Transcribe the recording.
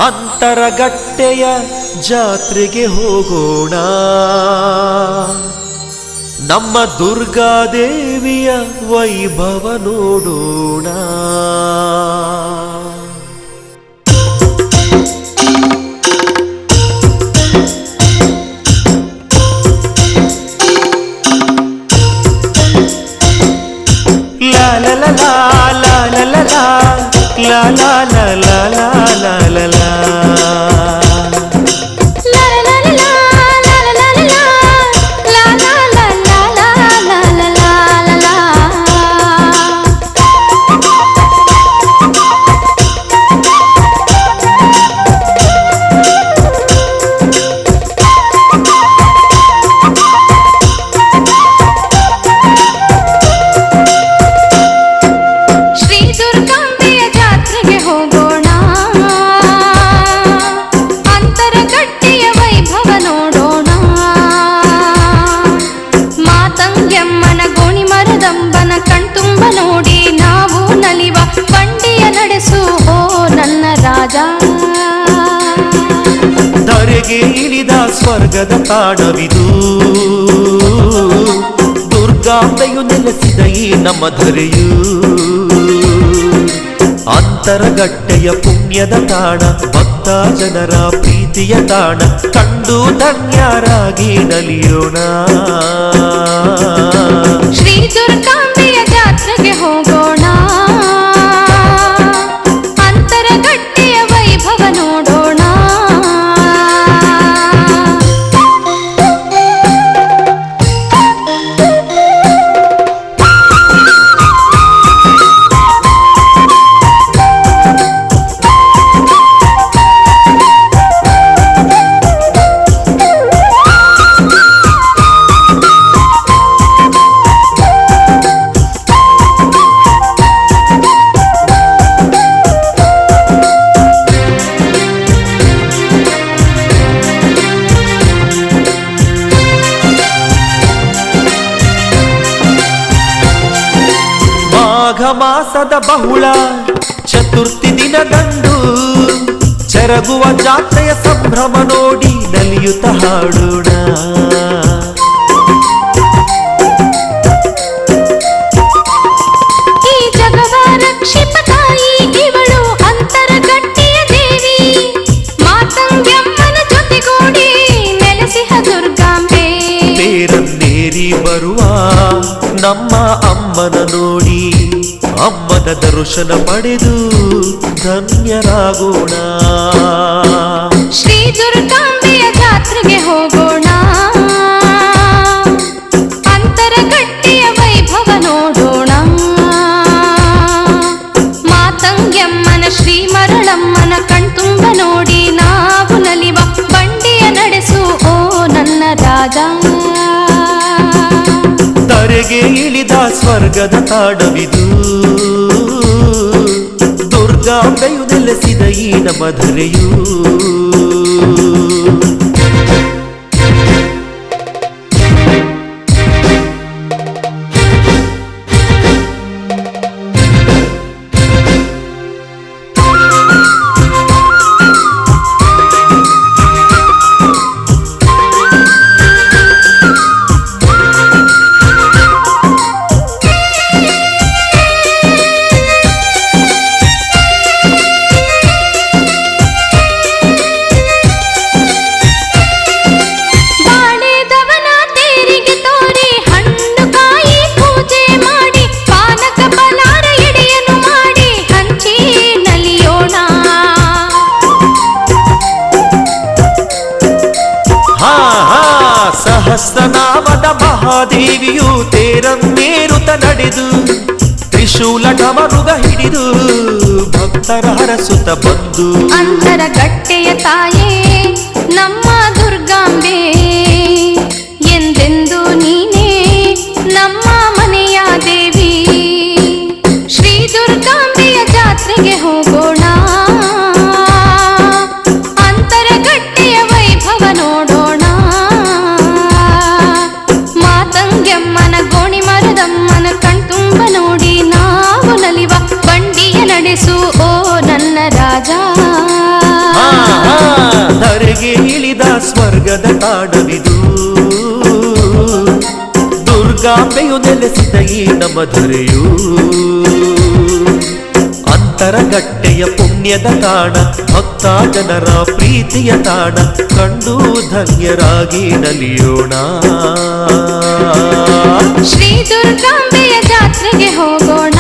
ಅಂತರಗಟ್ಟೆಯ ಜಾತ್ರೆಗೆ ಹೋಗೋಣ, ನಮ್ಮ ದುರ್ಗಾದೇವಿಯ ವೈಭವ ನೋಡೋಣ. ಲಾ ಲಾ ಲಾ ಲಾ ಲಾ ಲಾ ಲಾ ಲಾ ಲಾ ಲಾ ಲಾ ಲಾ ಲಾ. ಧರೆಗೆ ಇಳಿದ ಸ್ವರ್ಗದ ತಾಣವಿದು, ದುರ್ಗಾಂಬೆಯು ನೆಲೆಸಿದ ಈ ನಮ್ಮ ಧರೆಯು. ಅಂತರಗಟ್ಟೆಯ ಪುಣ್ಯದ ತಾಣ, ಭಕ್ತ ಜನರ ಪ್ರೀತಿಯ ತಾಣ, ಕಂಡು ಧನ್ಯರಾಗಿ ನಲಿಯೋಣ. ಶ್ರೀ ದುರ್ಗಾಂಬೆಯ ಜಾತ್ರೆಗೆ ಹೋಗೋಣ, ಅಂತರಗಟ್ಟೆಯ ವೈಭವ ನೋಡೋಣ. ಮಾಘ ಮಾಸದ ಬಹುಳ ಚತುರ್ಥಿ ದಿನದಂದು ಜರುಗುವ ಜಾತ್ರೆಯ ಸಂಭ್ರಮ ನೋಡಿ ನಲಿಯುತ್ತ ಹಾಡೋಣ. ಈ ಜಗವ ರಕ್ಷಿಪ ತಾಯಿ ಇವಳು ಅಂತರಗಟ್ಟೆಯ ದೇವಿ, ಮಾತಂಗ್ಯಮ್ಮನ ಜೊತೆಗೂಡಿ ನೆಲೆಸಿಹ ದುರ್ಗಾಂಬೆ. ಬೇರನ್ನೇರಿ ಬರುವ ನಮ್ಮ ಅಮ್ಮನ ನೋಡಿ, ಅಮ್ಮನ ದರ್ಶನ ಪಡೆದು ಧನ್ಯರಾಗೋಣ. ಶ್ರೀ ದುರ್ಗಾಂಬೆಯ ಜಾತ್ರೆಗೆ ಹೋಗೋಣ, ಅಂತರಗಟ್ಟೆಯ ವೈಭವ ನೋಡೋಣ. ಮಾತಂಗ್ಯಮ್ಮನ ಶ್ರೀ ಮರಳಮ್ಮನ ಕಣ್ತುಂಬ ನೋಡಿ ನಾವು ನಲಿವ, ಬಂಡಿಯ ನಡೆಸು ಓ ನನ್ನ ರಾಜ. ಧರೆಗೆ ಇಳಿದ ಸ್ವರ್ಗದ ತಾಣವಿದು, ದುರ್ಗಾಂಬೆಯು ನೆಲೆಸಿದ ಈ ನಮ್ಮ ಧರೆಯು. ಸಹಸ್ರನಾಮದ ಮಹಾದೇವಿಯು ತೇರನ್ನೇರುತ್ತ ನಡೆದು, ತ್ರಿಶೂಲ ಡಮರುಗ ಹಿಡಿದು ಭಕ್ತರ ಹರಸುತ್ತ ಬಂದು. ಅಂತರಗಟ್ಟೆಯ ತಾಯೇ ನಮ್ಮ ದುರ್ಗಾಂಬೆ, ಎಂದೆಂದು ನೀನೇ ನಮ್ಮ ಮನೆಯ ದೇವಿ. ಶ್ರೀ ದುರ್ಗಾಂಬೆಯ ಜಾತ್ರೆಗೆ ಹೋಗೋಣ, ಅಂತರಗಟ್ಟೆಯ ವೈಭವ ನೋಡೋಣ. ಮಾತಂಗ್ಯಮ್ಮನ ಗೋಣಿ ಮರದಮ್ಮನ ಕಣ್ತುಂಬ ನೋಡಿ ನಾವು ನಲಿವ, ಬಂಡಿಯ ನಡೆಸು ಓ ನನ್ನ ರಾಜ. ಸ್ವರ್ಗದ ತಾಣವಿದು. ದುರ್ಗಾಂಬೆಯು ನೆಲೆಸಿದ ಈ ನಮ್ಮ ಧರೆಯು ಅಂತರಗಟ್ಟೆಯ ಪುಣ್ಯದ ತಾಣ, ಭಕ್ತ ಜನರ ಪ್ರೀತಿಯ ತಾಣ, ಕಂಡು ಧನ್ಯರಾಗಿ ನಲಿಯೋಣ. ಶ್ರೀ ದುರ್ಗಾಂಬೆಯ ಜಾತ್ರೆಗೆ ಹೋಗೋಣ.